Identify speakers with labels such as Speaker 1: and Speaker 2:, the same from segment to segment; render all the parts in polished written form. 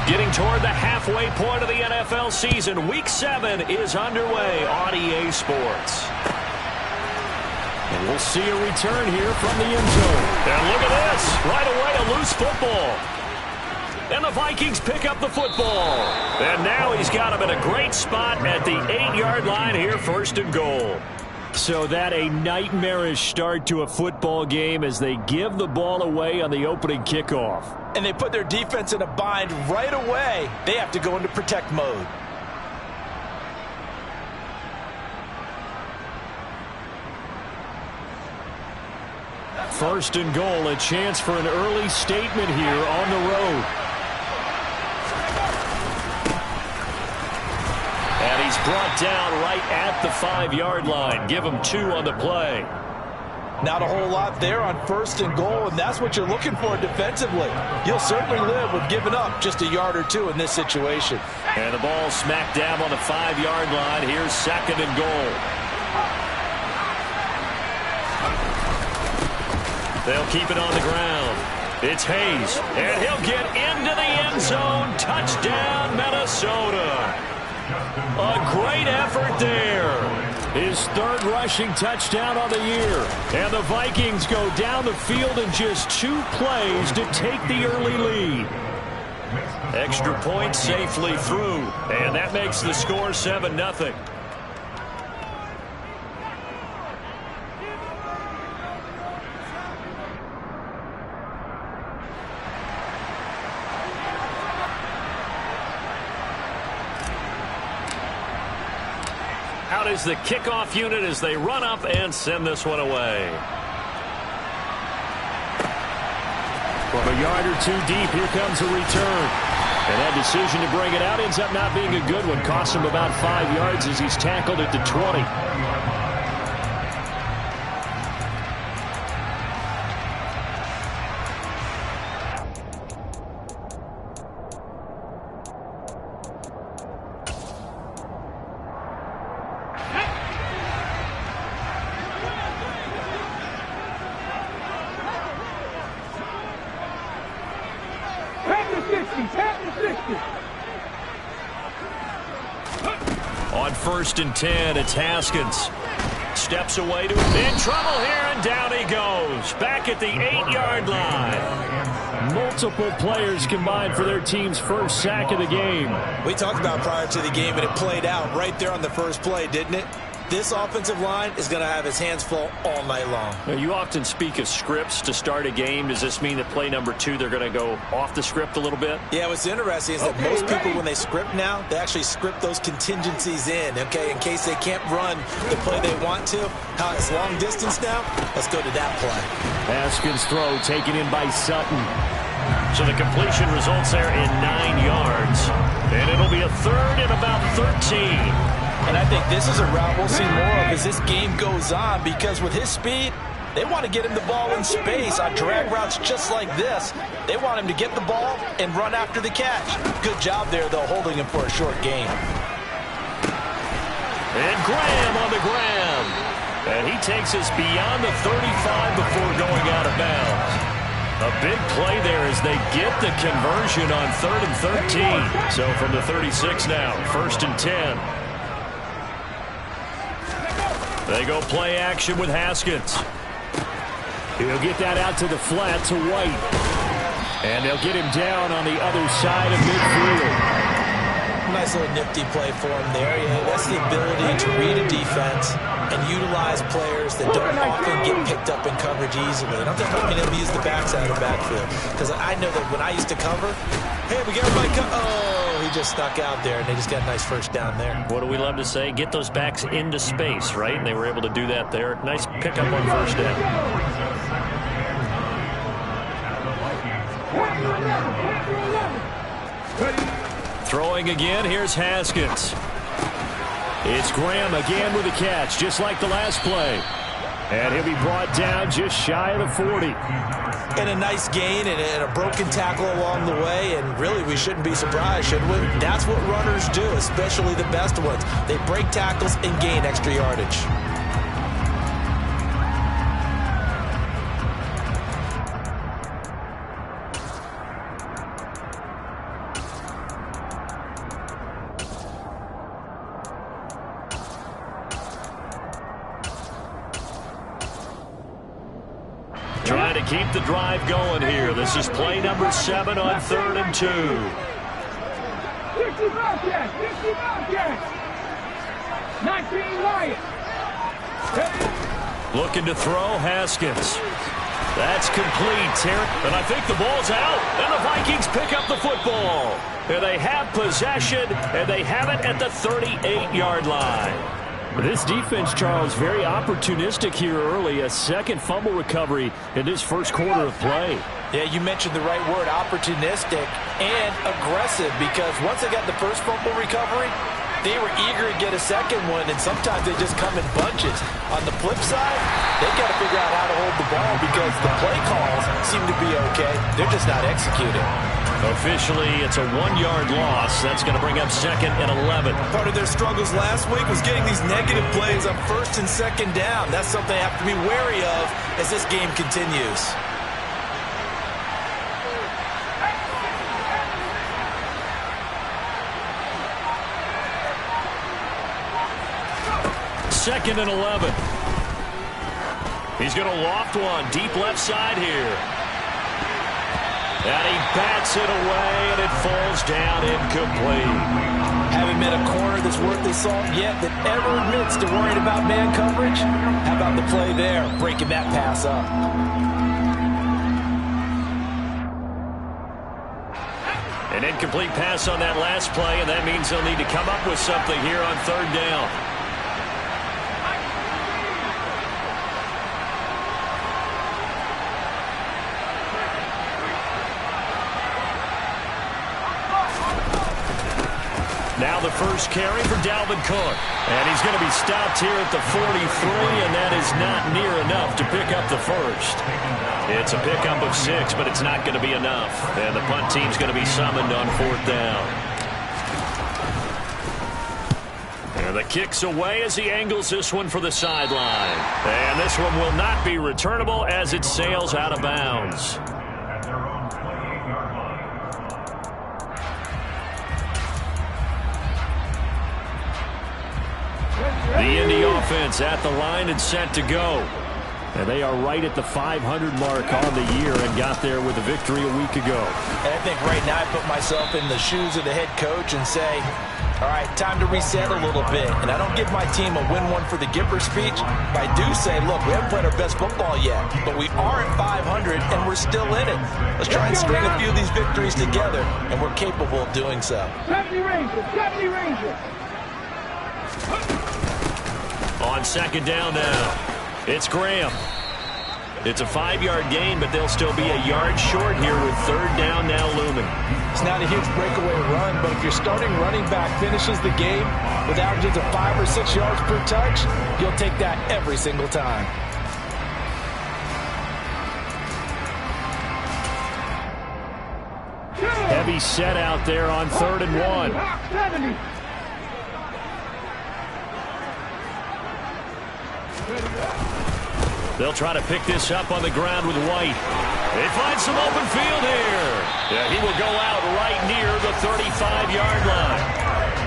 Speaker 1: Getting toward the halfway point of the NFL season, Week 7 is underway on EA Sports. And we'll see a return here from the end zone. And look at this. Right away, a loose football. And the Vikings pick up the football. And now he's got him in a great spot at the 8-yard line here, 1st and goal. So that a nightmarish start to a football game as they give the ball away on the opening kickoff.
Speaker 2: And they put their defense in a bind right away. They have to go into protect mode.
Speaker 1: First and goal, a chance for an early statement here on the road. And he's brought down right at the 5-yard line. Give him 2 on the play.
Speaker 2: Not a whole lot there on 1st and goal, and that's what you're looking for defensively. You'll certainly live with giving up just a yard or 2 in this situation.
Speaker 1: And the ball smack dab on the 5-yard line. Here's 2nd and goal. They'll keep it on the ground. It's Hayes, and he'll get into the end zone. Touchdown, Minnesota. A great effort there. His 3rd rushing touchdown on the year. And the Vikings go down the field in just 2 plays to take the early lead. Extra point safely through. And that makes the score 7-0. Out is the kickoff unit as they run up and send this one away. From a yard or 2 deep, here comes a return. And that decision to bring it out ends up not being a good one. Costs him about 5 yards as he's tackled at the 20. On 1st and 10, it's Haskins. Steps away to in trouble here, and down he goes. Back at the 8-yard line. Multiple players combined for their team's 1st sack of the game.
Speaker 2: We talked about prior to the game, and it played out right there on the first play, didn't it? This offensive line is going to have his hands full all night long.
Speaker 1: Now, you often speak of scripts to start a game. Does this mean that play number 2, they're going to go off the script a little bit?
Speaker 2: Yeah, what's interesting is that most people, when they script now, they actually script those contingencies in, okay, in case they can't run the play they want to. How it's long distance now, let's go to that play.
Speaker 1: Haskins' throw taken in by Sutton. So the completion results there in 9 yards. And it'll be a 3rd and about 13.
Speaker 2: And I think this is a route we'll see more of as this game goes on, because with his speed, they want to get him the ball in space on drag routes just like this. They want him to get the ball and run after the catch. Good job there, though, holding him for a short gain.
Speaker 1: And Graham on the ground. And he takes us beyond the 35 before going out of bounds. A big play there as they get the conversion on 3rd and 13. So from the 36 now, 1st and 10. They go play action with Haskins. He'll get that out to the flat to White. And they'll get him down on the other side of midfield.
Speaker 2: Nice little nifty play for him there. Yeah, that's the ability to read a defense and utilize players that don't often get picked up in coverage easily. And I'm just hoping he'll use the backside of the backfield. Because I know that when I used to cover, hey, we got everybody oh, he just stuck out there, and they just got a nice 1st down there.
Speaker 1: What do we love to say? Get those backs into space, right? And they were able to do that there. Nice pickup on 1st down. Throwing again, here's Haskins. It's Graham again with a catch, just like the last play. And he'll be brought down just shy of the 40.
Speaker 2: And a nice gain and a broken tackle along the way, and really we shouldn't be surprised, should we? That's what runners do, especially the best ones. They break tackles and gain extra yardage.
Speaker 1: to keep the drive going here. This is play number 7 on 3rd and 2.
Speaker 3: 60 Bobcats, 60 Bobcats. 19 Lions.
Speaker 1: Looking to throw, Haskins. That's complete, Terry. And I think the ball's out. And the Vikings pick up the football. And they have possession, and they have it at the 38-yard line. This defense, Charles, very opportunistic here early. A second fumble recovery in this first quarter of play.
Speaker 2: Yeah, you mentioned the right word, opportunistic and aggressive, because once they got the first fumble recovery, they were eager to get a second one, and sometimes they just come in bunches. On the flip side, they got to figure out how to hold the ball because the play calls seem to be okay. They're just not executing.
Speaker 1: Officially, it's a 1-yard loss. That's going to bring up 2nd and 11.
Speaker 2: Part of their struggles last week was getting these negative plays on 1st and 2nd down. That's something they have to be wary of as this game continues.
Speaker 1: Second and 11. He's going to loft one deep left side here. And he bats it away, and it falls down incomplete.
Speaker 2: Haven't met a corner that's worth his salt yet that ever admits to worrying about man coverage. How about the play there, breaking that pass up?
Speaker 1: An incomplete pass on that last play, and that means they'll need to come up with something here on 3rd down. Now the first carry for Dalvin Cook. And he's going to be stopped here at the 43, and that is not near enough to pick up the first. It's a pickup of 6, but it's not going to be enough. And the punt team's going to be summoned on 4th down. And the kick's away as he angles this one for the sideline. And this one will not be returnable as it sails out of bounds. The Indy offense at the line and set to go. And they are right at the 500 mark on the year and got there with a victory a week ago.
Speaker 2: And I think right now I put myself in the shoes of the head coach and say, all right, time to reset a little bit. And I don't give my team a win one for the Gipper speech. But I do say, look, we haven't played our best football yet, but we are at 500 and we're still in it. Let's try and string a few of these victories together, and we're capable of doing so.
Speaker 3: 70 Rangers, 70 Rangers.
Speaker 1: On 2nd down now, it's Graham. It's a 5-yard gain, but they'll still be a yard short here with 3rd down now looming.
Speaker 2: It's not a huge breakaway run, but if your starting running back finishes the game with averages of 5 or 6 yards per touch, you'll take that every single time.
Speaker 1: Heavy set out there on 3rd and 1.
Speaker 3: 70.
Speaker 1: They'll try to pick this up on the ground with White. They find some open field here. Yeah, he will go out right near the 35-yard line.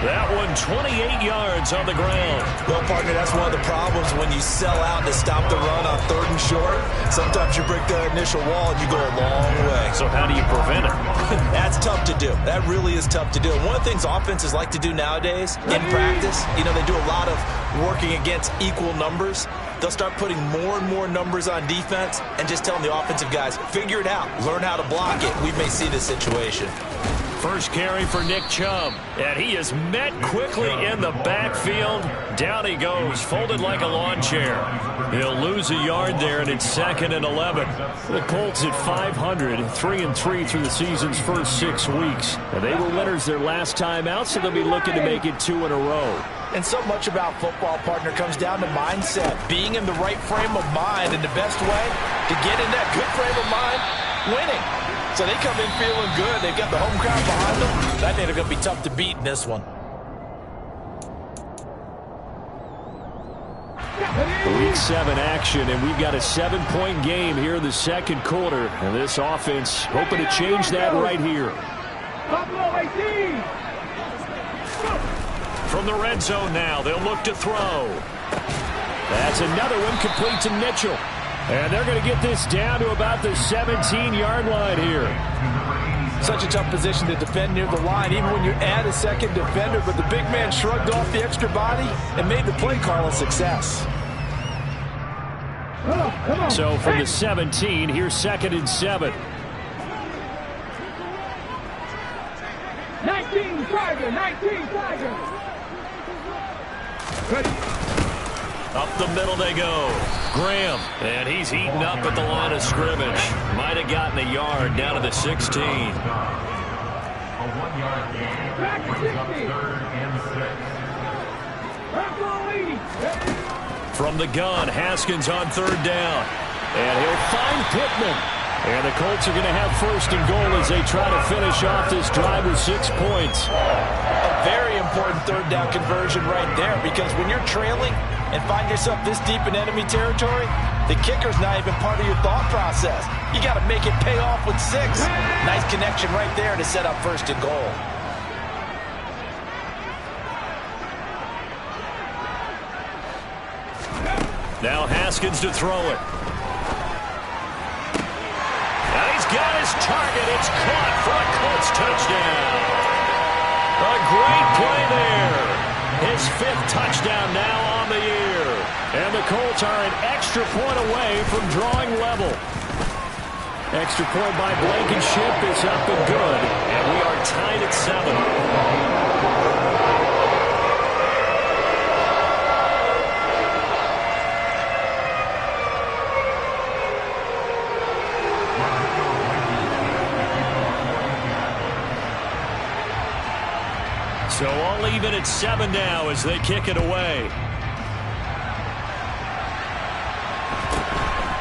Speaker 1: That one 28 yards on the ground.
Speaker 2: Well, partner, that's one of the problems when you sell out to stop the run on 3rd and short. Sometimes you break that initial wall and you go a long way.
Speaker 1: So how do you prevent it?
Speaker 2: That's tough to do. That really is tough to do. And one of the things offenses like to do nowadays in practice, you know, they do a lot of working against equal numbers. They'll start putting more and more numbers on defense and just telling the offensive guys, figure it out, learn how to block it. We may see this situation.
Speaker 1: First carry for Nick Chubb, and he is met quickly in the backfield. Down he goes, folded like a lawn chair. He'll lose a yard there, and it's 2nd and 11. The Colts at 500, 3-3 through the season's first 6 weeks. And they were winners their last time out, so they'll be looking to make it 2 in a row.
Speaker 2: And so much about football, partner, comes down to mindset. Being in the right frame of mind, and the best way to get in that good frame of mind, winning. So they come in feeling good. They've got the home crowd behind them. I think they're going to be tough to beat in this one.
Speaker 1: Week 7 action, and we've got a 7-point game here in the second quarter. And this offense hoping to change that right here.
Speaker 3: Buffalo 18.
Speaker 1: From the red zone now, they'll look to throw. That's another one complete to Mitchell. And they're going to get this down to about the 17-yard line here.
Speaker 2: Such a tough position to defend near the line, even when you add a second defender. But the big man shrugged off the extra body and made the play call a success.
Speaker 1: So from the 17, here's 2nd and 7.
Speaker 3: 19 Tiger, 19 Tiger.
Speaker 1: Up the middle they go. Graham, and he's eaten up at the line of scrimmage. Might have gotten a yard down to the 16.
Speaker 3: Back 60.
Speaker 1: From the gun, Haskins on 3rd down. And he'll find Pittman. And the Colts are going to have 1st and goal as they try to finish off this drive with 6 points.
Speaker 2: A very important 3rd down conversion right there, because when you're trailing and find yourself this deep in enemy territory, the kicker's not even part of your thought process. You got to make it pay off with 6. Nice connection right there to set up 1st and goal.
Speaker 1: Now Haskins to throw it. And he's got his target. It's caught for a Colts touchdown. A great play there. His 5th touchdown now on the year. And the Colts are an extra point away from drawing level. Extra point by Blankenship is up and good. And we are tied at 7. So all even at 7 now as they kick it away.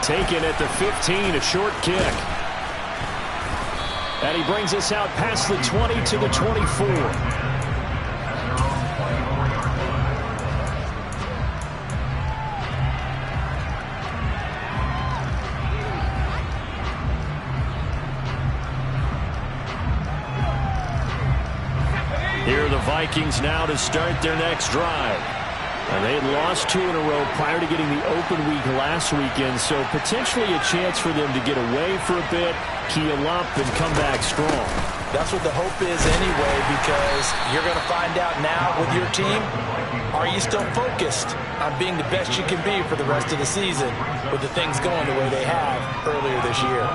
Speaker 1: Taken at the 15, a short kick. And he brings us out past the 20 to the 24. Here are the Vikings now to start their next drive. And they had lost 2 in a row prior to getting the open week last weekend, so potentially a chance for them to get away for a bit, keel up, and come back strong.
Speaker 2: That's what the hope is anyway, because you're going to find out now with your team, are you still focused on being the best you can be for the rest of the season with the things going the way they have earlier this year?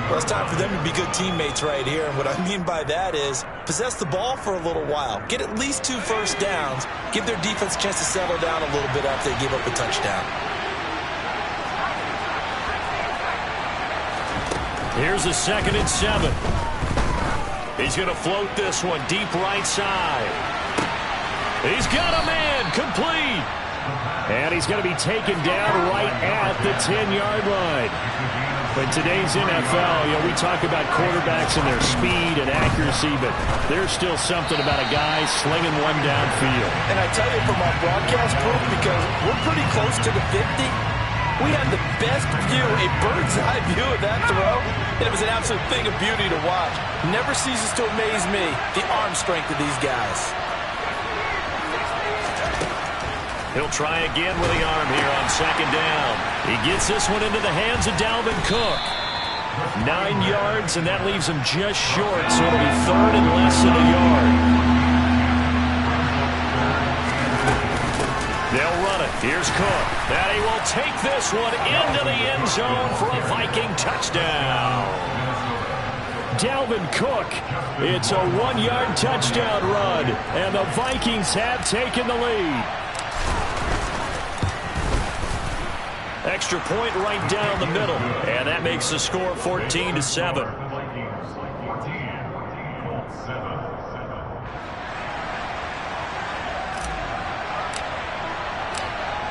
Speaker 2: Well, it's time for them to be good teammates right here, and what I mean by that is possess the ball for a little while, get at least 2 first downs, give their defense a chance to settle down a little bit after they give up a touchdown.
Speaker 1: Here's a 2nd and 7. He's going to float this one deep right side. He's got a man, complete. And he's going to be taken down right at the 10-yard line. In today's NFL, we talk about quarterbacks and their speed and accuracy, but there's still something about a guy slinging one downfield.
Speaker 2: And I tell you from our broadcast booth, because we're pretty close to the 50, we had the best view, a bird's-eye view of that throw, and it was an absolute thing of beauty to watch. Never ceases to amaze me, the arm strength of these guys.
Speaker 1: He'll try again with the arm here on 2nd down. He gets this one into the hands of Dalvin Cook. 9 yards, and that leaves him just short, so it'll be 3rd and less than a yard. They'll run it. Here's Cook. And he will take this one into the end zone for a Viking touchdown. Dalvin Cook. It's a 1-yard touchdown run, and the Vikings have taken the lead. Extra point right down the middle, and that makes the score 14-7.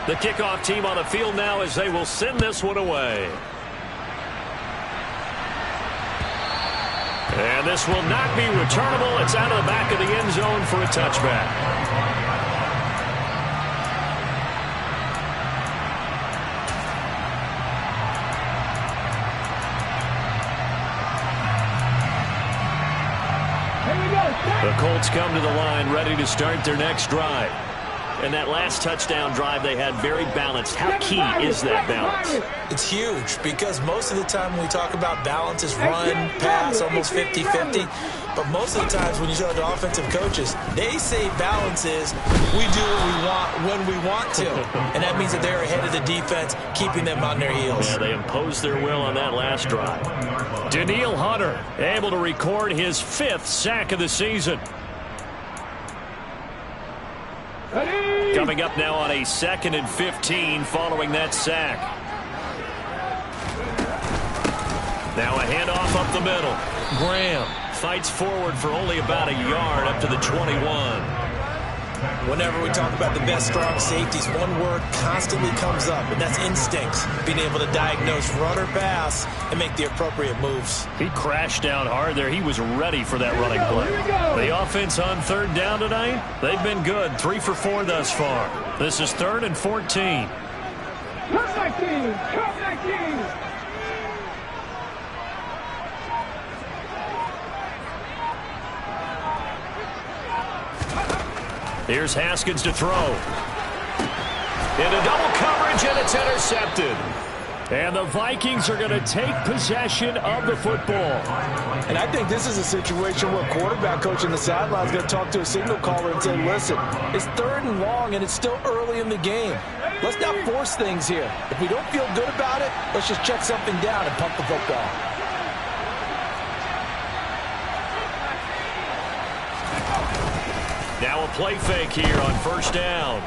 Speaker 1: The kickoff team on the field now as they will send this one away. And this will not be returnable. It's out of the back of the end zone for a touchback. The Colts come to the line ready to start their next drive. And that last touchdown drive they had very balanced. How key is that balance?
Speaker 2: It's huge because most of the time when we talk about balance is run, pass, almost 50-50. But most of the times when you talk to offensive coaches, they say balance is we do what we want when we want to. And that means that they're ahead of the defense, keeping them on their heels.
Speaker 1: Yeah, they imposed their will on that last drive. Danielle Hunter able to record his 5th sack of the season. Coming up now on a 2nd and 15 following that sack. Now a handoff up the middle. Graham fights forward for only about a yard up to the 21.
Speaker 2: Whenever we talk about the best strong safeties, one word constantly comes up, and that's instincts. Being able to diagnose run or pass and make the appropriate moves.
Speaker 1: He crashed down hard there. He was ready for that running play. The offense on 3rd down tonight, they've been good. 3 for 4 thus far. This is 3rd and 14.
Speaker 3: Come 19! Come 19!
Speaker 1: Here's Haskins to throw. Into double coverage, and it's intercepted. And the Vikings are going to take possession of the football.
Speaker 4: And I think this is a situation where quarterback coach in the sideline is going to talk to a signal caller and say, listen, it's 3rd and long, and it's still early in the game. Let's not force things here. If we don't feel good about it, let's just check something down and pump the football.
Speaker 1: Now a play fake here on 1st down.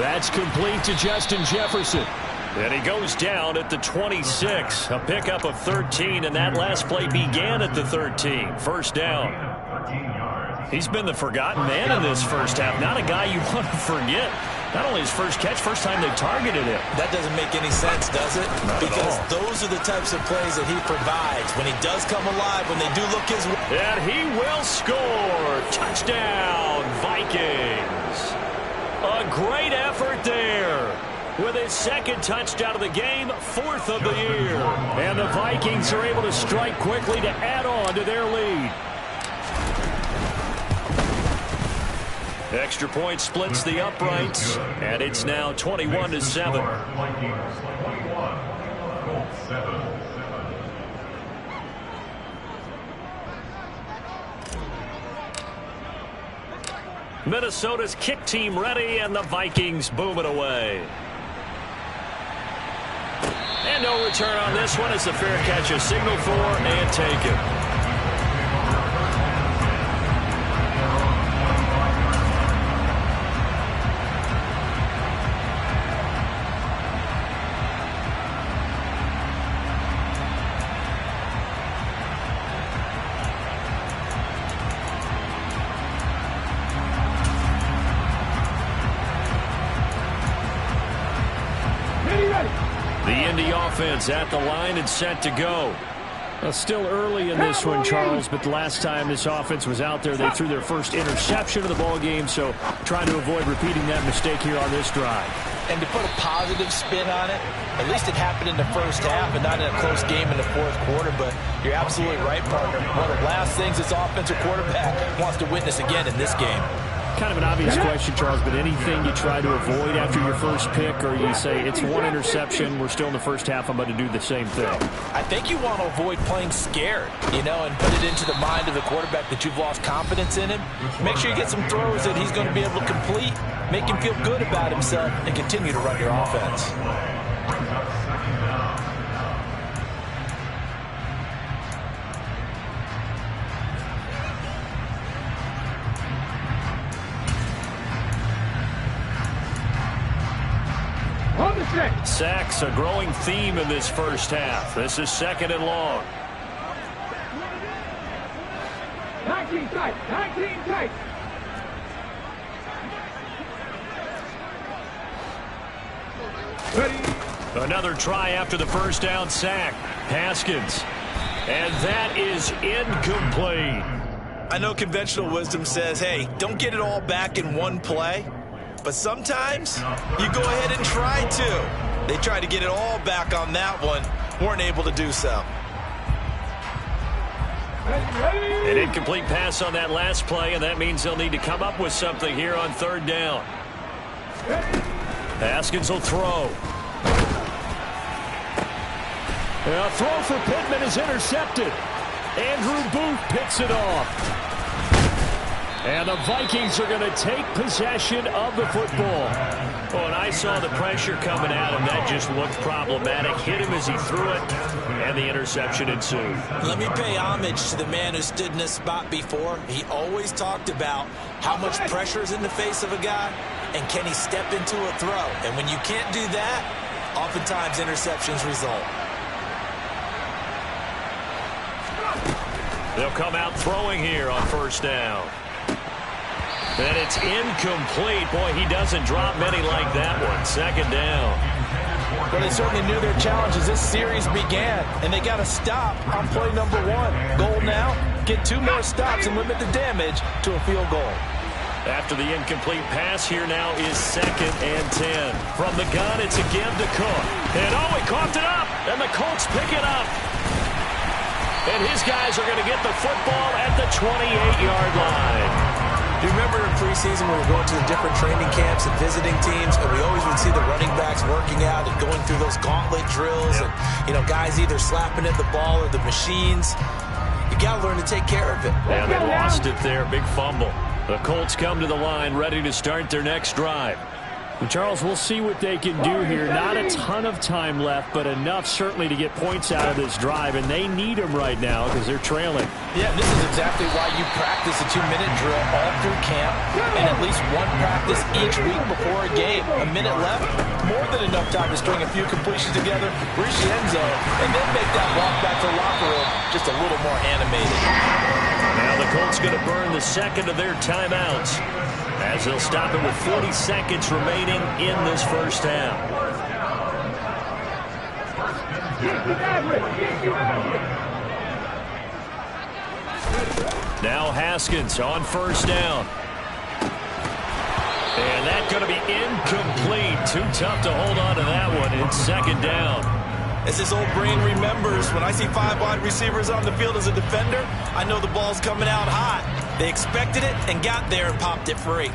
Speaker 1: That's complete to Justin Jefferson. And he goes down at the 26. A pickup of 13, and that last play began at the 13. 1st down. He's been the forgotten man in this first half. Not a guy you want to forget. Not only his first catch, first time they targeted him.
Speaker 2: That doesn't make any sense, does it? Because those are the types of plays that he provides. When he does come alive, when they do look his way.
Speaker 1: And he will score. Touchdown, Vikings. A great effort there. With his 2nd touchdown of the game, 4th of the year. And the Vikings are able to strike quickly to add on to their lead. Extra point splits the uprights, and it's now 21-7. Minnesota's kick team ready, and the Vikings boom it away. And no return on this one. It's a fair catch, a signal for, and taken. The Indy offense at the line and set to go. Still early in this one, Charles, but the last time this offense was out there, they threw their first interception of the ball game, so trying to avoid repeating that mistake here on this drive.
Speaker 2: And to put a positive spin on it, at least it happened in the first half and not in a close game in the 4th quarter, but you're absolutely right, partner. One of the last things this offensive quarterback wants to witness again in this game.
Speaker 1: Kind of an obvious question, Charles, but anything you try to avoid after your first pick, or you say it's one interception, we're still in the first half, I'm about to do the same thing?
Speaker 2: I think you want to avoid playing scared, and put it into the mind of the quarterback that you've lost confidence in him. Make sure you get some throws that he's going to be able to complete, make him feel good about himself, and continue to run your offense.
Speaker 1: Sacks, a growing theme in this first half. This is 2nd and long.
Speaker 3: 19 tight, 19 tight. Ready.
Speaker 1: Another try after the first down sack. Haskins. And that is incomplete.
Speaker 2: I know conventional wisdom says, hey, don't get it all back in one play. But sometimes you go ahead and try to. They tried to get it all back on that one. Weren't able to do so.
Speaker 1: An incomplete pass on that last play, and that means they'll need to come up with something here on 3rd down. Haskins will throw. A throw for Pittman is intercepted. Andrew Booth picks it off. And the Vikings are going to take possession of the football. Oh, and I saw the pressure coming at him. That just looked problematic. Hit him as he threw it, and the interception ensued.
Speaker 2: Let me pay homage to the man who stood in this spot before. He always talked about how much pressure is in the face of a guy, and can he step into a throw. And when you can't do that, oftentimes interceptions result.
Speaker 1: They'll come out throwing here on first down. And it's incomplete. Boy, he doesn't drop many like that one. Second down.
Speaker 4: Well, they certainly knew their challenges. This series began, and they got to stop on play number 1. Goal now, get 2 more stops and limit the damage to a field goal.
Speaker 1: After the incomplete pass, here now is 2nd and 10. From the gun, it's again to Cook. And oh, he coughed it up, and the Colts pick it up. And his guys are going to get the football at the 28-yard line.
Speaker 2: Do you remember in preseason when we were going to the different training camps and visiting teams, and we always would see the running backs working out and going through those gauntlet drills, and, you know, guys either slapping at the ball or the machines. You got to learn to take care of it.
Speaker 1: Yeah, they lost it there. Big fumble. The Colts come to the line ready to start their next drive. And Charles, we'll see what they can do here. Not a ton of time left, but enough certainly to get points out of this drive, and they need them right now because they're trailing.
Speaker 4: Yeah, this is exactly why you practice a 2-minute drill all through camp and at least one practice each week before a game. A minute left, more than enough time to string a few completions together, reach the end zone, and then make that walk back to the locker room just a little more animated.
Speaker 1: Now the Colts going to burn the second of their timeouts, as they'll stop it with 40 seconds remaining in this first half. Now Haskins on first down. And that's going to be incomplete. Too tough to hold on to that one. It's 2nd down.
Speaker 2: As this old brain remembers, when I see 5 wide receivers on the field as a defender, I know the ball's coming out hot. They expected it and got there and popped it free.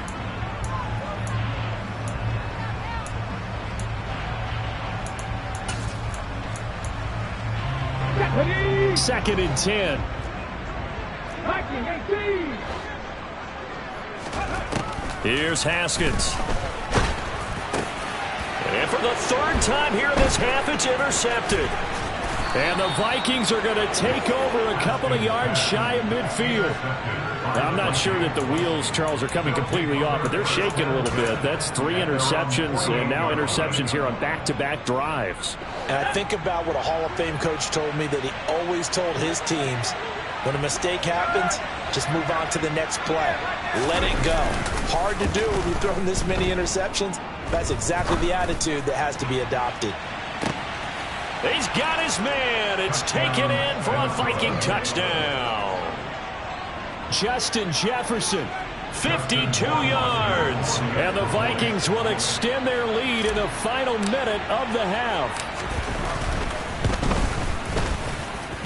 Speaker 1: Second and 10. Here's Haskins. And for the 3rd time here in this half, it's intercepted. And the Vikings are going to take over a couple of yards shy of midfield. Now, I'm not sure that the wheels, Charles, are coming completely off, but they're shaking a little bit. That's 3 interceptions, and now interceptions here on back-to-back drives.
Speaker 2: And I think about what a Hall of Fame coach told me, that he always told his teams, when a mistake happens, just move on to the next play. Let it go. Hard to do when you're throwing this many interceptions. That's exactly the attitude that has to be adopted.
Speaker 1: He's got his man. It's taken in for a Viking touchdown. Justin Jefferson, 52 yards. And the Vikings will extend their lead in the final minute of the half.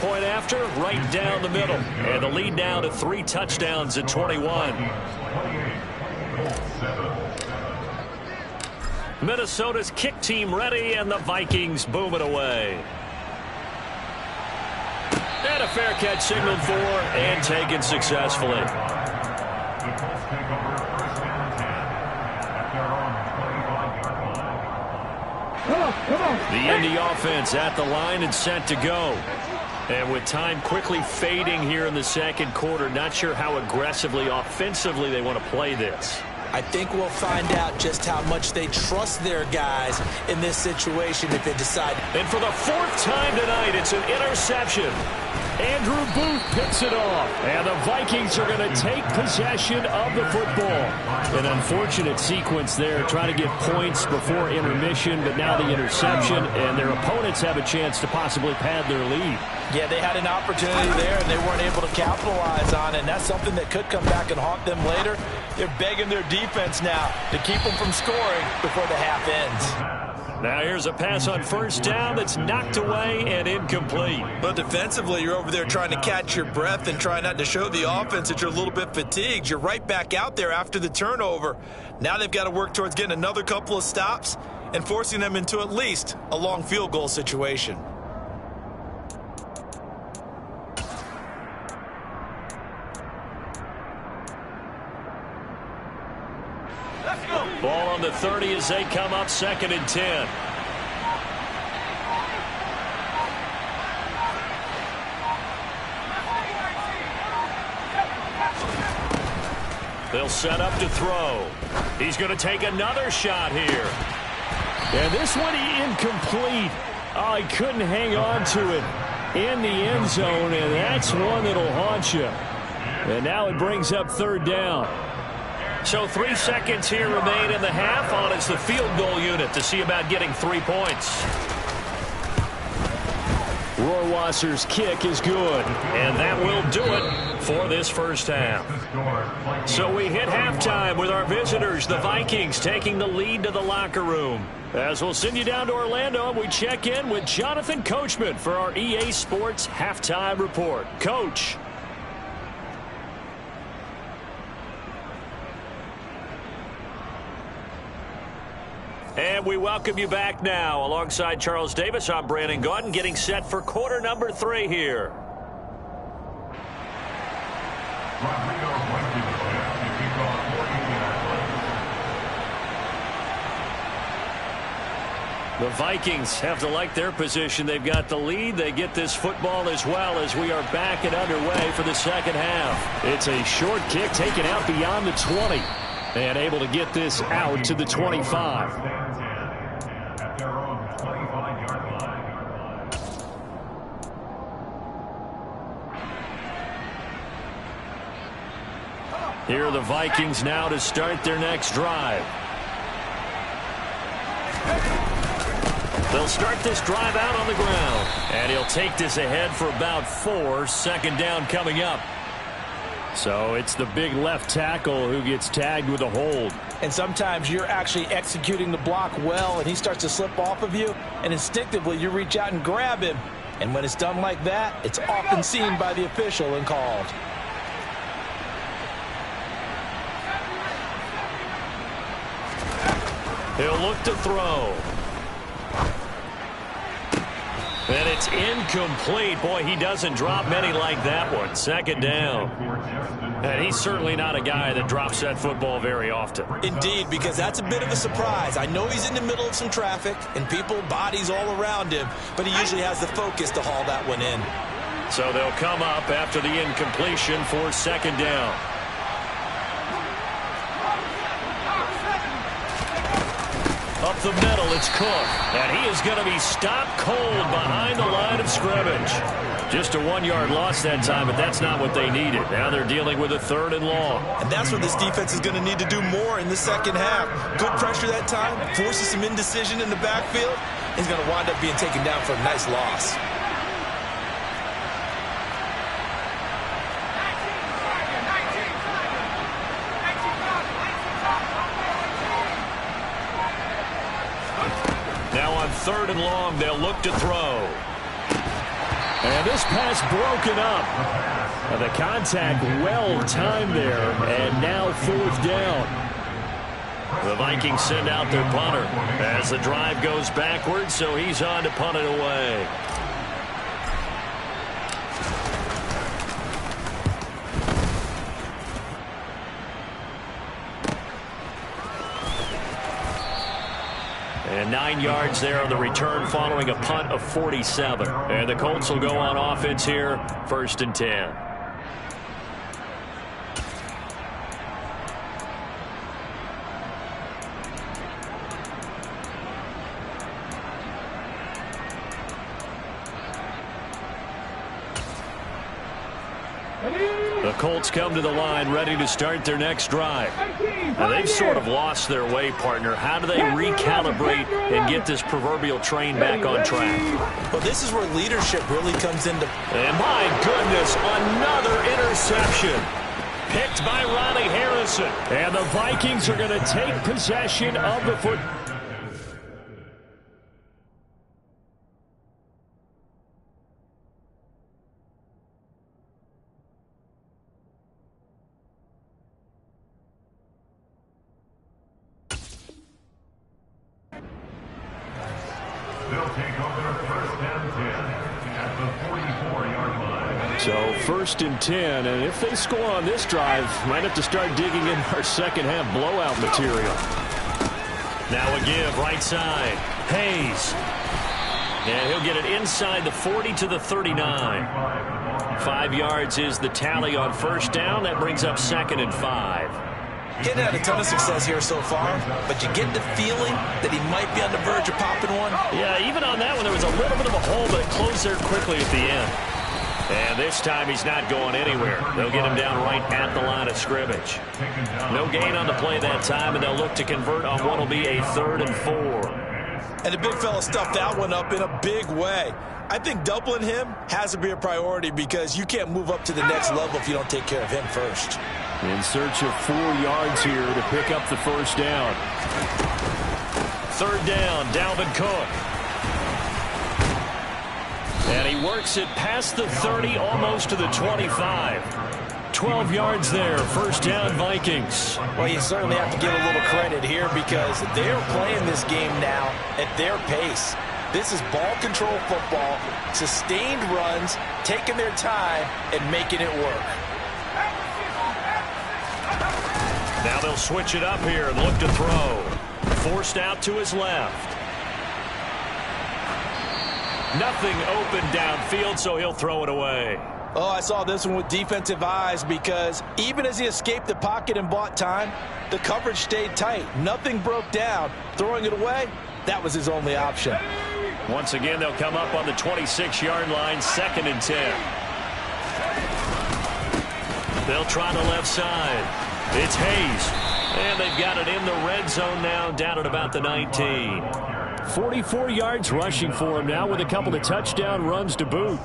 Speaker 1: Point after, right down the middle. And the lead now to 3 touchdowns at 21. Minnesota's kick team ready, and the Vikings boom it away. And a fair catch signaled for and taken successfully. The Indy offense at the line and set to go. And with time quickly fading here in the second quarter, not sure how aggressively, offensively they want to play this.
Speaker 2: I think we'll find out just how much they trust their guys in this situation if they decide.
Speaker 1: And for the 4th time tonight, it's an interception. Andrew Booth picks it off. And the Vikings are going to take possession of the football. An unfortunate sequence there, trying to get points before intermission, but now the interception, and their opponents have a chance to possibly pad their lead.
Speaker 4: Yeah, they had an opportunity there, and they weren't able to capitalize on it, and that's something that could come back and haunt them later. They're begging their defense now to keep them from scoring before the half ends.
Speaker 1: Now here's a pass on first down that's knocked away and incomplete.
Speaker 2: But defensively, you're over there trying to catch your breath and try not to show the offense that you're a little bit fatigued. You're right back out there after the turnover. Now they've got to work towards getting another couple of stops and forcing them into at least a long field goal situation.
Speaker 1: Ball on the 30 as they come up 2nd and 10. They'll set up to throw. He's going to take another shot here. And this one incomplete. Oh, he couldn't hang on to it in the end zone, and that's one that'll haunt you. And now it brings up 3rd down. So 3 seconds here remain in the half on it's the field goal unit to see about getting 3 points. Rohrwasser's kick is good, and that will do it for this first half. So we hit halftime with our visitors, the Vikings, taking the lead to the locker room. As we'll send you down to Orlando, we check in with Jonathan Coachman for our EA Sports Halftime Report. Coach. And we welcome you back now. Alongside Charles Davis, I'm Brandon Gaudin, getting set for quarter number 3 here. The Vikings have to like their position. They've got the lead. They get this football as well as we are back and underway for the second half. It's a short kick taken out beyond the 20 and able to get this out to the 25. Here are the Vikings now to start their next drive. They'll start this drive out on the ground. And he'll take this ahead for about 4. 2nd down coming up. So it's the big left tackle who gets tagged with a hold.
Speaker 4: And sometimes you're actually executing the block well, and he starts to slip off of you, and instinctively you reach out and grab him. And when it's done like that, it's often seen by the official and called.
Speaker 1: He'll look to throw. And it's incomplete. Boy, he doesn't drop many like that one. 2nd down. And he's certainly not a guy that drops that football very often.
Speaker 2: Indeed, because that's a bit of a surprise. I know he's in the middle of some traffic and people, bodies all around him, but he usually has the focus to haul that one in.
Speaker 1: So they'll come up after the incompletion for 2nd down. Up the middle, it's Cook. And he is going to be stopped cold behind the line of scrimmage. Just a 1-yard loss that time, but that's not what they needed. Now they're dealing with a 3rd and long.
Speaker 2: And that's what this defense is going to need to do more in the second half. Good pressure that time, forces some indecision in the backfield. He's going to wind up being taken down for a nice loss.
Speaker 1: Now on 3rd and long, they'll look to throw. And this pass broken up. The contact well timed there, and now 4th down. The Vikings send out their punter as the drive goes backwards, so he's on to punt it away. And 9 yards there on the return following a punt of 47. And the Colts will go on offense here, 1st and 10. The Colts come to the line ready to start their next drive. Now they've sort of lost their way, partner. How do they recalibrate and get this proverbial train back on track?
Speaker 2: Well, this is where leadership really comes into.
Speaker 1: And my goodness, another interception. Picked by Ronnie Harrison. And the Vikings are going to take possession of the football. So 1st and 10, and if they score on this drive, might have to start digging in our second half blowout material. Now a give right side. Hayes. And he'll get it inside the 40 to the 39. 5 yards is the tally on 1st down. That brings up 2nd and 5.
Speaker 2: Getting had a ton of success here so far, but you get the feeling that he might be on the verge of popping one.
Speaker 1: Yeah, even on that one, there was a little bit of a hole, but it closed there quickly at the end. And this time he's not going anywhere. They'll get him down right at the line of scrimmage. No gain on the play that time, and they'll look to convert on what will be a 3rd and 4.
Speaker 2: And the big fella stuffed that one up in a big way. I think doubling him has to be a priority because you can't move up to the next level if you don't take care of him first.
Speaker 1: In search of 4 yards here to pick up the 1st down. 3rd down, Dalvin Cook. And he works it past the 30, almost to the 25. 12 yards there, 1st down Vikings.
Speaker 2: Well, you certainly have to give a little credit here because they're playing this game now at their pace. This is ball control football, sustained runs, taking their time, and making it work.
Speaker 1: Now they'll switch it up here and look to throw. Forced out to his left. Nothing open downfield, so he'll throw it away.
Speaker 2: Oh, I saw this one with defensive eyes because even as he escaped the pocket and bought time, the coverage stayed tight. Nothing broke down. Throwing it away, that was his only option.
Speaker 1: Once again, they'll come up on the 26-yard line, 2nd and 10. They'll try the left side. It's Hayes. And they've got it in the red zone now, down at about the 19. 44 yards rushing for him now with a couple of touchdown runs to boot.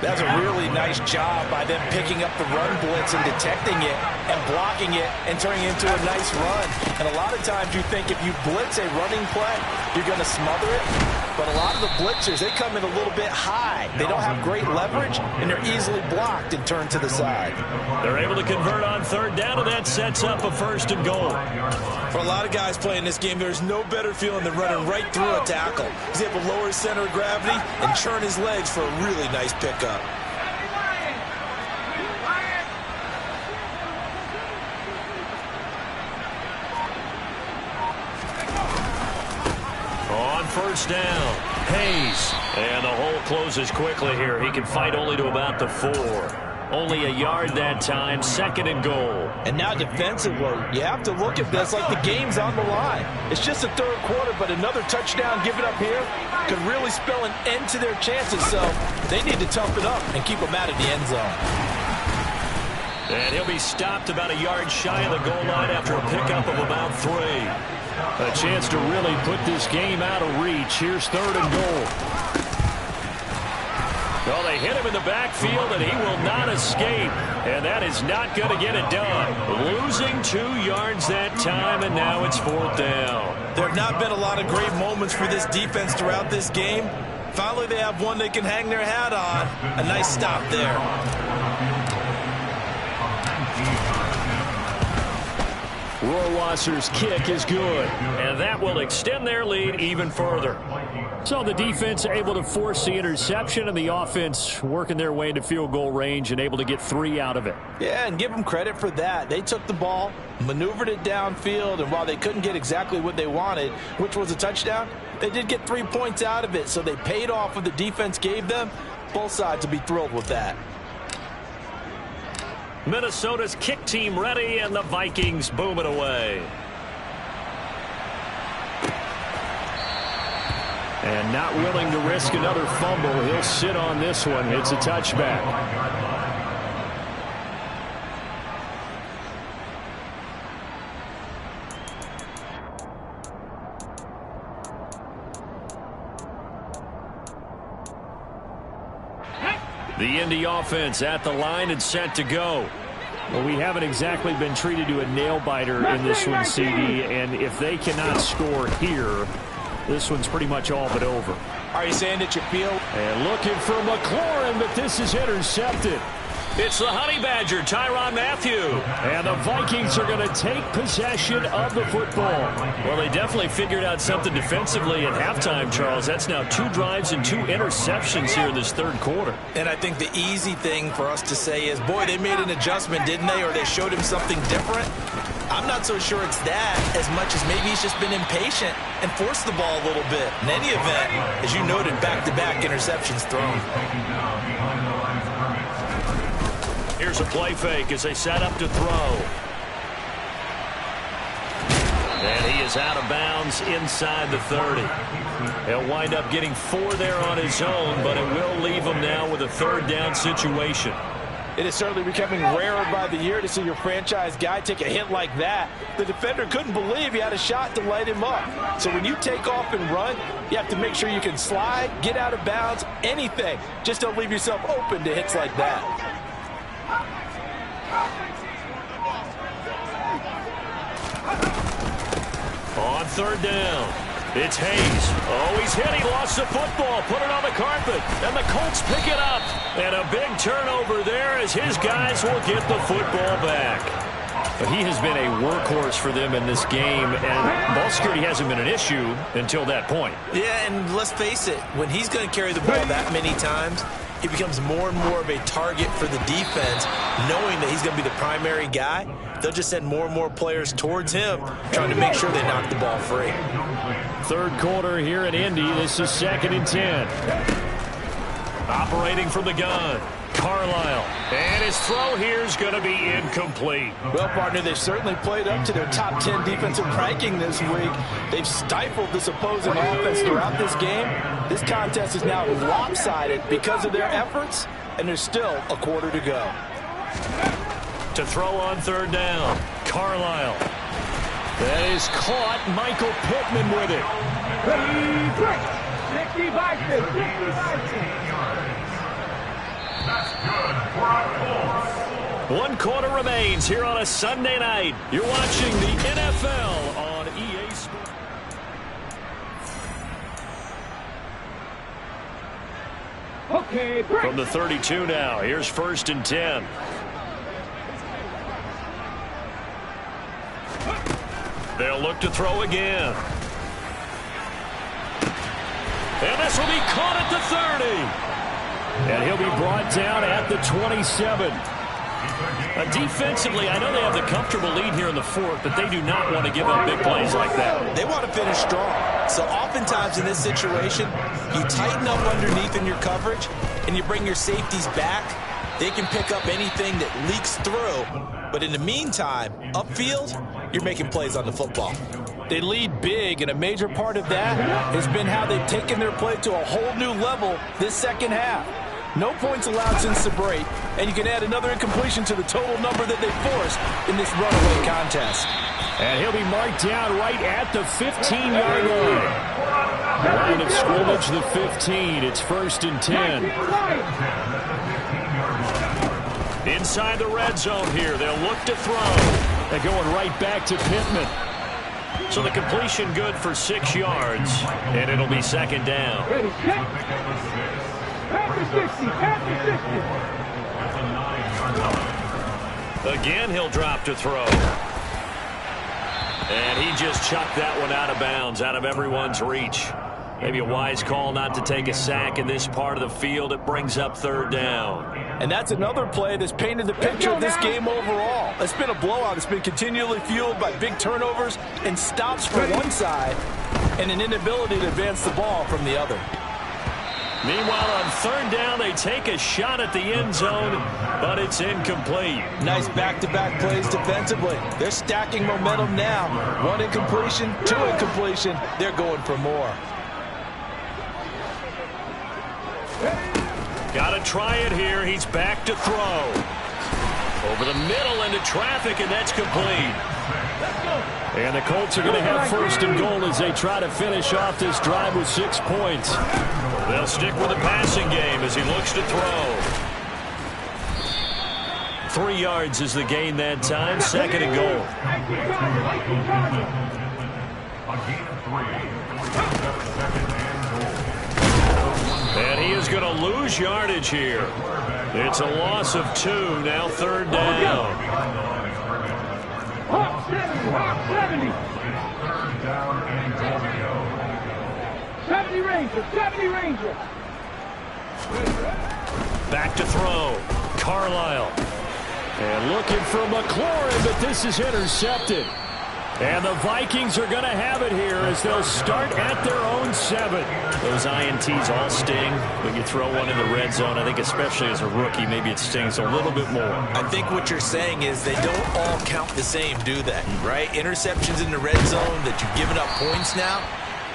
Speaker 2: That's a really nice job by them picking up the run blitz and detecting it and blocking it and turning it into a nice run. And a lot of times you think if you blitz a running play, you're going to smother it. But a lot of the blitzers, they come in a little bit high. They don't have great leverage, and they're easily blocked and turned to the side.
Speaker 1: They're able to convert on 3rd down, and that sets up a 1st and goal.
Speaker 2: For a lot of guys playing this game, there's no better feeling than running right through a tackle. He's able to lower his center of gravity and churn his legs for a really nice pickup.
Speaker 1: On 1st down, Hayes. And the hole closes quickly here. He can fight only to about the 4. Only a yard that time, 2nd and goal.
Speaker 2: And now defensively, you have to look at this like the game's on the line. It's just the 3rd quarter, but another touchdown given up here could really spell an end to their chances. So they need to tough it up and keep them out of the end zone.
Speaker 1: And he'll be stopped about a yard shy of the goal line after a pickup of about 3. A chance to really put this game out of reach. Here's 3rd and goal. Well, they hit him in the backfield, and he will not escape. And that is not going to get it done. Losing 2 yards that time, and now it's 4th down.
Speaker 2: There have not been a lot of great moments for this defense throughout this game. Finally, they have one they can hang their hat on. A nice stop there.
Speaker 1: Rohrwasser's kick is good, and that will extend their lead even further. So the defense able to force the interception, and the offense working their way into field goal range and able to get 3 out of it.
Speaker 2: Yeah, and give them credit for that. They took the ball, maneuvered it downfield, and while they couldn't get exactly what they wanted, which was a touchdown, they did get 3 points out of it, so they paid off what the defense gave them. Both sides will be thrilled with that.
Speaker 1: Minnesota's kick team ready, and the Vikings boom it away. And not willing to risk another fumble. He'll sit on this one. It's a touchback. The Indy offense at the line and set to go. Well, we haven't exactly been treated to a nail-biter in this one, CD, and if they cannot score here, this one's pretty much all but over.
Speaker 2: Are you saying that you feel?
Speaker 1: And looking for McLaurin, but this is intercepted. It's the Honey Badger, Tyrann Mathieu. And the Vikings are going to take possession of the football. Well, they definitely figured out something defensively at halftime, Charles. That's now 2 drives and 2 interceptions here in this third quarter.
Speaker 2: And I think the easy thing for us to say is, boy, they made an adjustment, didn't they? Or they showed him something different. I'm not so sure it's that as much as maybe he's just been impatient and forced the ball a little bit. In any event, as you noted, back-to-back interceptions thrown.
Speaker 1: Here's a play fake as they set up to throw. And he is out of bounds inside the 30. He'll wind up getting 4 there on his own, but it will leave him now with a 3rd down situation.
Speaker 4: It is certainly becoming rarer by the year to see your franchise guy take a hit like that. The defender couldn't believe he had a shot to light him up. So when you take off and run, you have to make sure you can slide, get out of bounds, anything. Just don't leave yourself open to hits like that.
Speaker 1: On 3rd down, it's Hayes. Oh, he's hit. He lost the football. Put it on the carpet. And the Colts pick it up. And a big turnover there as his guys will get the football back. But he has been a workhorse for them in this game, and ball security hasn't been an issue until that point.
Speaker 2: Yeah, and let's face it, when he's going to carry the ball that many times, he becomes more and more of a target for the defense, knowing that he's going to be the primary guy. They'll just send more and more players towards him, trying to make sure they knock the ball free.
Speaker 1: 3rd quarter here in Indy. This is 2nd and 10. Operating from the gun, Carlisle. And his throw here is going to be incomplete.
Speaker 4: Well, partner, they've certainly played up to their top 10 defensive ranking this week. They've stifled this opposing offense throughout this game. This contest is now lopsided because of their efforts, and there's still a quarter to go.
Speaker 1: To throw on 3rd down, Carlisle. That is caught. Michael Pittman with it. 1 quarter remains here on a Sunday night. You're watching the NFL on EA Sports.
Speaker 3: Okay, break.
Speaker 1: From the 32 now, here's 1st and 10. They'll look to throw again. And this will be caught at the 30. And he'll be brought down at the 27. Defensively, I know they have the comfortable lead here in the 4th, but they do not want to give up big plays like that.
Speaker 2: They want to finish strong. So oftentimes in this situation, you tighten up underneath in your coverage, and you bring your safeties back. They can pick up anything that leaks through. But in the meantime, upfield, you're making plays on the football.
Speaker 4: They lead big, and a major part of that has been how they've taken their play to a whole new level this second half. No points allowed since the break, and you can add another incompletion to the total number that they forced in this runaway contest.
Speaker 1: And he'll be marked down right at the 15-yard line. Line of scrimmage, the 15. It's 1st and 10. Inside the red zone here, they'll look to throw. They're going right back to Pittman. So the completion good for 6 yards, and it'll be 2nd down.
Speaker 3: Ready, set. At the 60,
Speaker 1: Again, he'll drop to throw. And he just chucked that one out of bounds, out of everyone's reach. Maybe a wise call not to take a sack in this part of the field. It brings up 3rd down.
Speaker 4: And that's another play that's painted the picture of this game overall. It's been a blowout. It's been continually fueled by big turnovers and stops from one side and an inability to advance the ball from the other.
Speaker 1: Meanwhile, on 3rd down, they take a shot at the end zone, but it's incomplete.
Speaker 4: Nice back-to-back plays defensively. They're stacking momentum now. 1 incompletion, 2 incompletion. They're going for more.
Speaker 1: Got to try it here. He's back to throw. Over the middle into traffic, and that's complete. And the Colts are going to have 1st and goal as they try to finish off this drive with 6 points. They'll stick with the passing game as he looks to throw. 3 yards is the gain that time. 2nd and goal. And he is going to lose yardage here. It's a loss of 2, now 3rd down.
Speaker 3: Hawk 70, Hawk 70. 70 Ranger, 70 Ranger.
Speaker 1: Back to throw. Carlisle. And looking for McLaurin, but this is intercepted. And the Vikings are going to have it here as they'll start at their own 7. Those INTs all sting when you throw one in the red zone. I think especially as a rookie, maybe it stings a little bit more.
Speaker 2: I think what you're saying is they don't all count the same, do they? Right? Interceptions in the red zone that you've given up points now,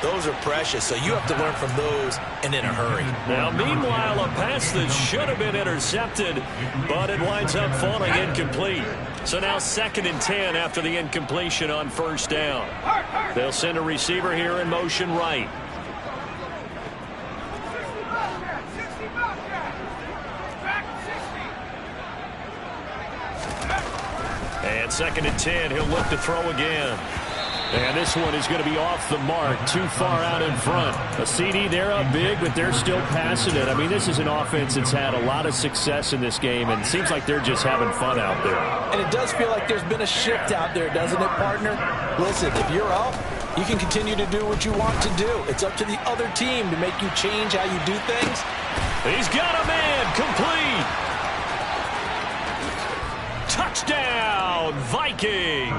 Speaker 2: those are precious, so you have to learn from those and in a hurry.
Speaker 1: Now, meanwhile, a pass that should have been intercepted, but it winds up falling incomplete. So now 2nd and 10 after the incompletion on 1st down. They'll send a receiver here in motion right. And 2nd and 10, he'll look to throw again. And this one is going to be off the mark, too far out in front. A CD, they're up big, but they're still passing it. I mean, this is an offense that's had a lot of success in this game, and it seems like they're just having fun out there.
Speaker 4: And it does feel like there's been a shift out there, doesn't it, partner? Listen, if you're up, you can continue to do what you want to do. It's up to the other team to make you change how you do things.
Speaker 1: He's got a man, complete. Touchdown, Vikings.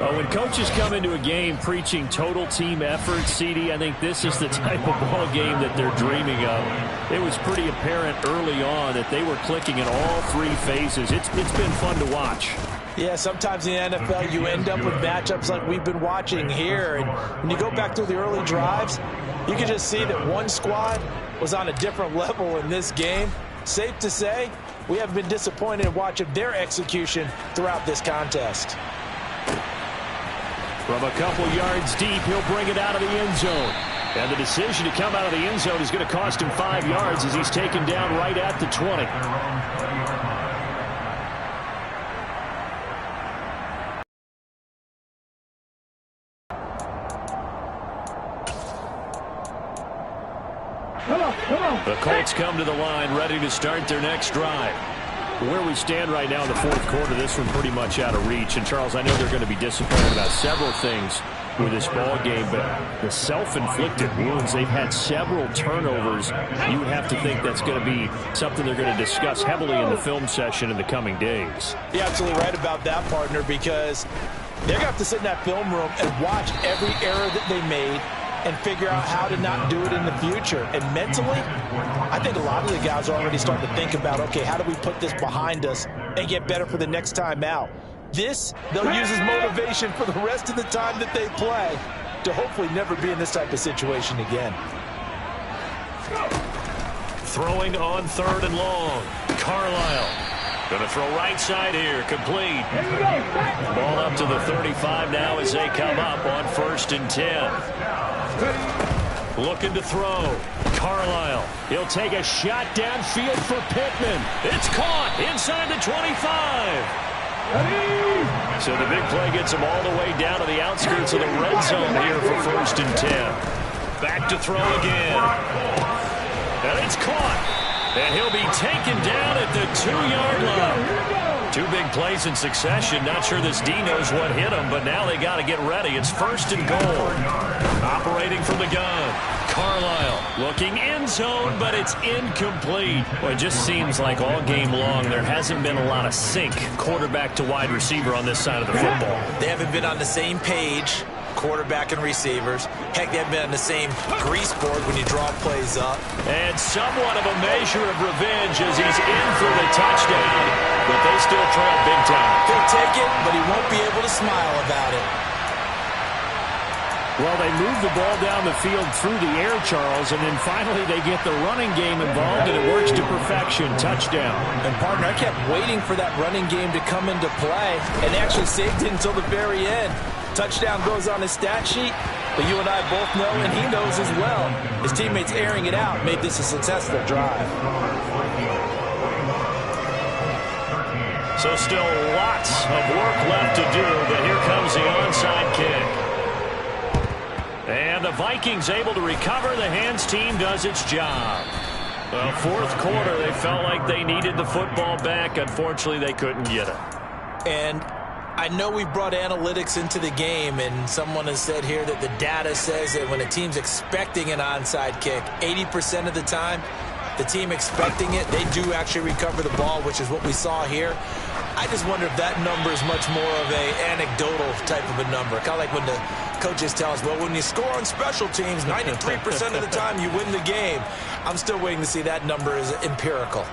Speaker 1: When coaches come into a game preaching total team effort, CD, I think this is the type of ball game that they're dreaming of. It was pretty apparent early on that they were clicking in all 3 phases. It's been fun to watch.
Speaker 4: Yeah, sometimes in the NFL you end up with matchups like we've been watching here. And when you go back through the early drives, you can just see that one squad was on a different level in this game. Safe to say, we haven't been disappointed in watching their execution throughout this contest.
Speaker 1: From a couple yards deep, he'll bring it out of the end zone. And the decision to come out of the end zone is going to cost him 5 yards as he's taken down right at the 20. The Colts come to the line ready to start their next drive. Where we stand right now in the 4th quarter, this one pretty much out of reach. And, Charles, I know they're going to be disappointed about several things with this ball game, but the self-inflicted wounds, they've had several turnovers. You would have to think that's going to be something they're going to discuss heavily in the film session in the coming days.
Speaker 4: You're absolutely right about that, partner, because they're going to have to sit in that film room and watch every error that they made and figure out how to not do it in the future. And mentally, I think a lot of the guys are already starting to think about, okay, how do we put this behind us and get better for the next time out? This, they'll use as motivation for the rest of the time that they play to hopefully never be in this type of situation again.
Speaker 1: Throwing on 3rd and long. Carlisle. Going to throw right side here. Complete. Ball up to the 35 now as they come up on 1st and 10. Looking to throw. Carlisle. He'll take a shot downfield for Pittman. It's caught inside the 25. So the big play gets him all the way down to the outskirts of the red zone here for 1st and 10. Back to throw again. And it's caught. And he'll be taken down at the 2-yard line. 2 big plays in succession. Not sure this D knows what hit him, but now they got to get ready. It's 1st and goal. Operating from the gun. Carlisle looking end zone, but it's incomplete. Well, it just seems like all game long there hasn't been a lot of sync quarterback to wide receiver on this side of the football.
Speaker 2: They haven't been on the same page, quarterback and receivers. Heck, they haven't been on the same grease board when you draw plays up.
Speaker 1: And somewhat of a measure of revenge as he's in for the touchdown, but they still trail big time.
Speaker 2: He'll take it, but he won't be able to smile about it.
Speaker 1: Well, they move the ball down the field through the air, Charles, and then finally they get the running game involved, and it works to perfection. Touchdown.
Speaker 4: And, partner, I kept waiting for that running game to come into play, and they actually saved it until the very end. Touchdown goes on his stat sheet, but you and I both know, and he knows as well, his teammates airing it out made this a successful drive.
Speaker 1: So still lots of work left to do, but here comes the onside kick. And the Vikings able to recover. The hands team does its job. Well, fourth quarter, they felt like they needed the football back. Unfortunately, they couldn't get it.
Speaker 2: And I know we brought analytics into the game, and someone has said here that the data says that when a team's expecting an onside kick, 80% of the time, the team expecting it, they do actually recover the ball, which is what we saw here. I just wonder if that number is much more of a anecdotal type of a number. Kind of like when the coaches tell us, well, when you score on special teams, 93% of the time you win the game. I'm still waiting to see that number is empirical.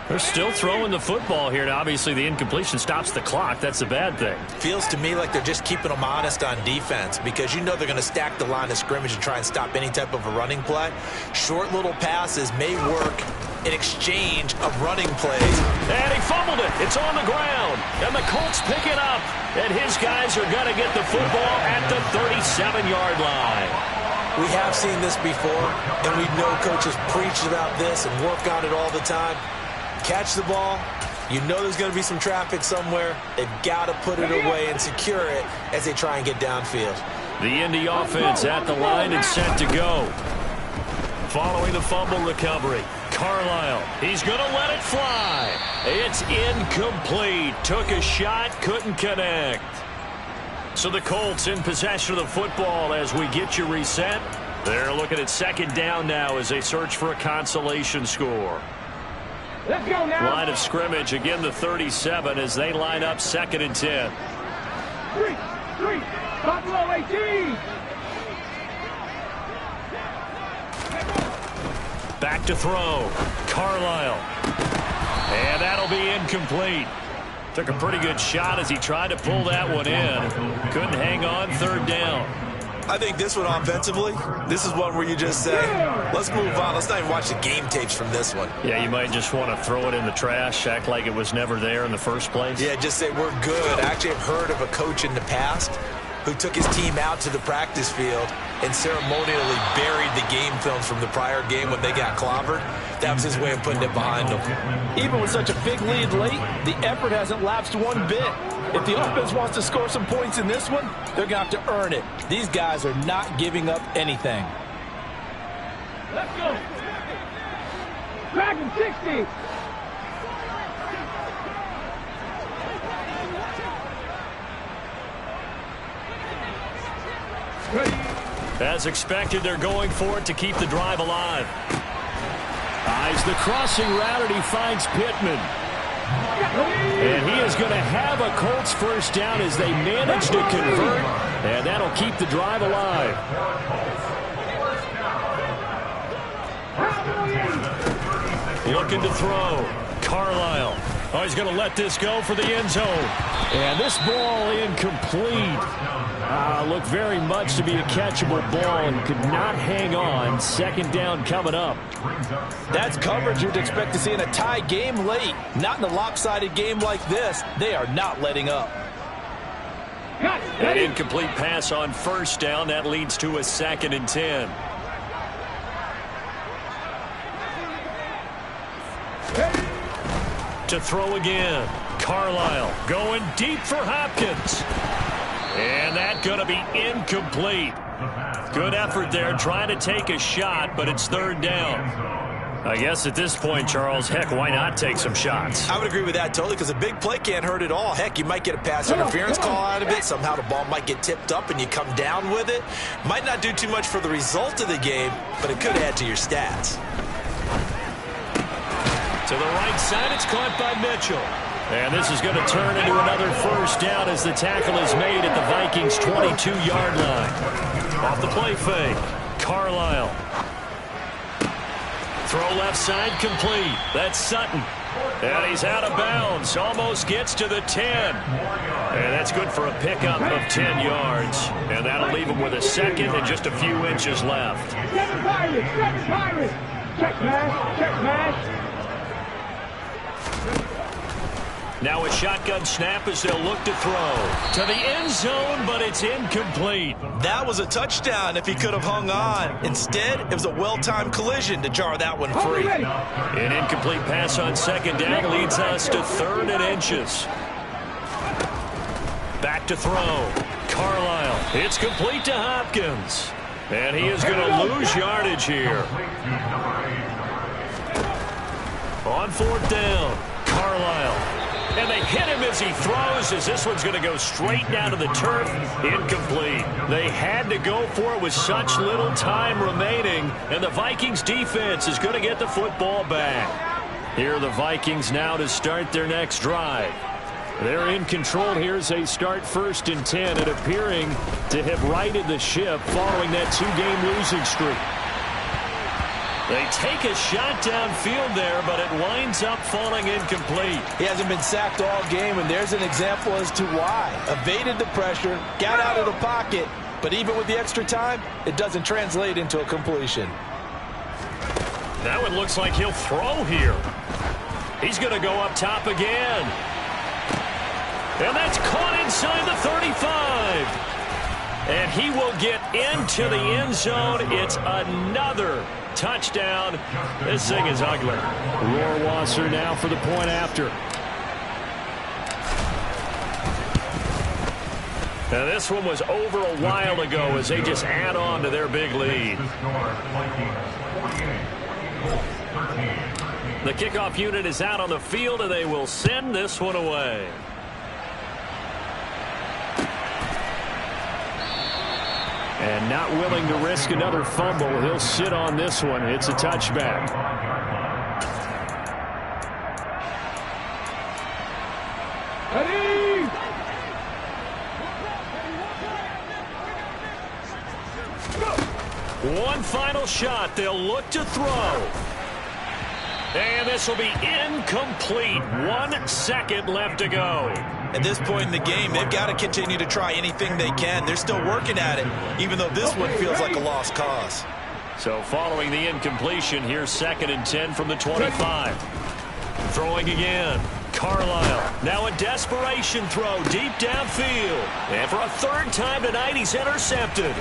Speaker 1: They're still throwing the football here. Now, obviously, the incompletion stops the clock. That's a bad thing.
Speaker 2: Feels to me like they're just keeping them honest on defense because you know they're going to stack the line of scrimmage and try and stop any type of a running play. Short little passes may work in exchange of running plays.
Speaker 1: And he fumbled it. It's on the ground. And the Colts pick it up. And his guys are going to get the football at the 37-yard line.
Speaker 2: We have seen this before, and we know coaches preach about this and work on it all the time. Catch the ball. You know there's going to be some traffic somewhere. They've got to put it away and secure it as they try and get downfield.
Speaker 1: The Indy offense at the line and set to go. Following the fumble recovery, Carlisle, he's going to let it fly. It's incomplete. Took a shot, couldn't connect. So the Colts in possession of the football as we get you reset. They're looking at second down now as they search for a consolation score.
Speaker 3: Let's go now.
Speaker 1: Line of scrimmage, again the 37 as they line up 2nd and 10.
Speaker 3: 3, Buffalo 18.
Speaker 1: Back to throw. Carlisle. And that'll be incomplete. Took a pretty good shot as he tried to pull that one in. Couldn't hang on, 3rd down.
Speaker 2: I think this one offensively, this is one where you just say, let's move on. Let's not even watch the game tapes from this one.
Speaker 1: Yeah, you might just want to throw it in the trash, act like it was never there in the first place.
Speaker 2: Yeah, just say we're good. I actually have heard of a coach in the past who took his team out to the practice field and ceremonially buried the game films from the prior game when they got clobbered. That was his way of putting it behind them.
Speaker 4: Even with such a big lead late, the effort hasn't lapsed one bit. If the offense wants to score some points in this one, they're going to have to earn it. These guys are not giving up anything.
Speaker 3: Let's go. Dragon 60.
Speaker 1: As expected, they're going for it to keep the drive alive. Eyes the crossing route, and he finds Pittman. And he is going to have a Colts first down as they manage to convert, and that'll keep the drive alive. Looking to throw. Carlisle. Oh, he's going to let this go for the end zone. And this ball incomplete. Looked very much to be a catchable ball and could not hang on. 2nd down coming up.
Speaker 4: That's coverage you'd expect to see in a tie game late. Not in a lopsided game like this. They are not letting up.
Speaker 1: An incomplete pass on 1st down. That leads to a 2nd and 10. To throw again. Carlisle going deep for Hopkins. And that's going to be incomplete. Good effort there trying to take a shot, but it's 3rd down. I guess at this point, Charles, heck, why not take some shots?
Speaker 2: I would agree with that totally because a big play can't hurt at all. Heck, you might get a pass interference call out of it. Somehow the ball might get tipped up and you come down with it. Might not do too much for the result of the game, but it could add to your stats.
Speaker 1: To the right side, it's caught by Mitchell. And this is going to turn into another first down as the tackle is made at the Vikings' 22-yard line. Off the play fake, Carlisle. Throw left side complete. That's Sutton. And he's out of bounds. Almost gets to the 10. And that's good for a pickup of 10 yards. And that'll leave him with a 2nd and just a few inches left.
Speaker 3: Seven Pirates. Check mash.
Speaker 1: Now a shotgun snap as they'll look to throw. To the end zone, but it's incomplete.
Speaker 2: That was a touchdown if he could have hung on. Instead, it was a well-timed collision to jar that one free.
Speaker 1: An incomplete pass on 2nd down leads us to 3rd and inches. Back to throw. Carlisle. It's complete to Hopkins. And he is going to lose yardage here. On fourth down, Carlisle. And they hit him as he throws, as this one's going to go straight down to the turf. Incomplete. They had to go for it with such little time remaining, and the Vikings defense is going to get the football back. Here are the Vikings now to start their next drive. They're in control here as they start 1st and 10, and appearing to have righted the ship following that 2-game losing streak. They take a shot downfield there, but it winds up falling incomplete.
Speaker 4: He hasn't been sacked all game, and there's an example as to why. Evaded the pressure, got out of the pocket, but even with the extra time, it doesn't translate into a completion.
Speaker 1: That one looks like he'll throw here. He's going to go up top again. And that's caught inside the 35. And he will get into the end zone. It's another touchdown. This thing is ugly. Rohrwasser now for the point after. Now this one was over a while ago as they just add on to their big lead. The kickoff unit is out on the field, and they will send this one away. And not willing to risk another fumble. He'll sit on this one. It's a touchback.
Speaker 3: Ready?
Speaker 1: One final shot. They'll look to throw. And this will be incomplete. 1 second left to go.
Speaker 2: At this point in the game, they've got to continue to try anything they can. They're still working at it, even though this one feels like a lost cause.
Speaker 1: So following the incompletion, here's 2nd and 10 from the 25. Throwing again. Carlisle. Now a desperation throw deep downfield. And for a 3rd time tonight, he's intercepted.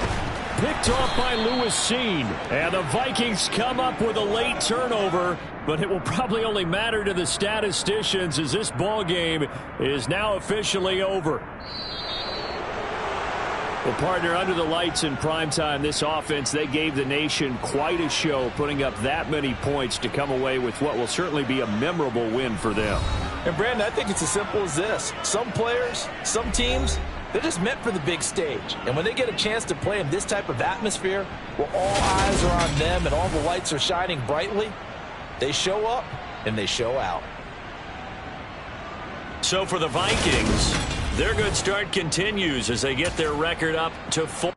Speaker 1: Picked off by Lewis Seen. And the Vikings come up with a late turnover, but it will probably only matter to the statisticians as this ball game is now officially over. Well, partner, under the lights in primetime, this offense, they gave the nation quite a show, putting up that many points to come away with what will certainly be a memorable win for them.
Speaker 4: And, Brandon, I think it's as simple as this. Some players, some teams, they're just meant for the big stage. And when they get a chance to play in this type of atmosphere where all eyes are on them and all the lights are shining brightly, they show up and they show out.
Speaker 1: So for the Vikings, their good start continues as they get their record up to 4.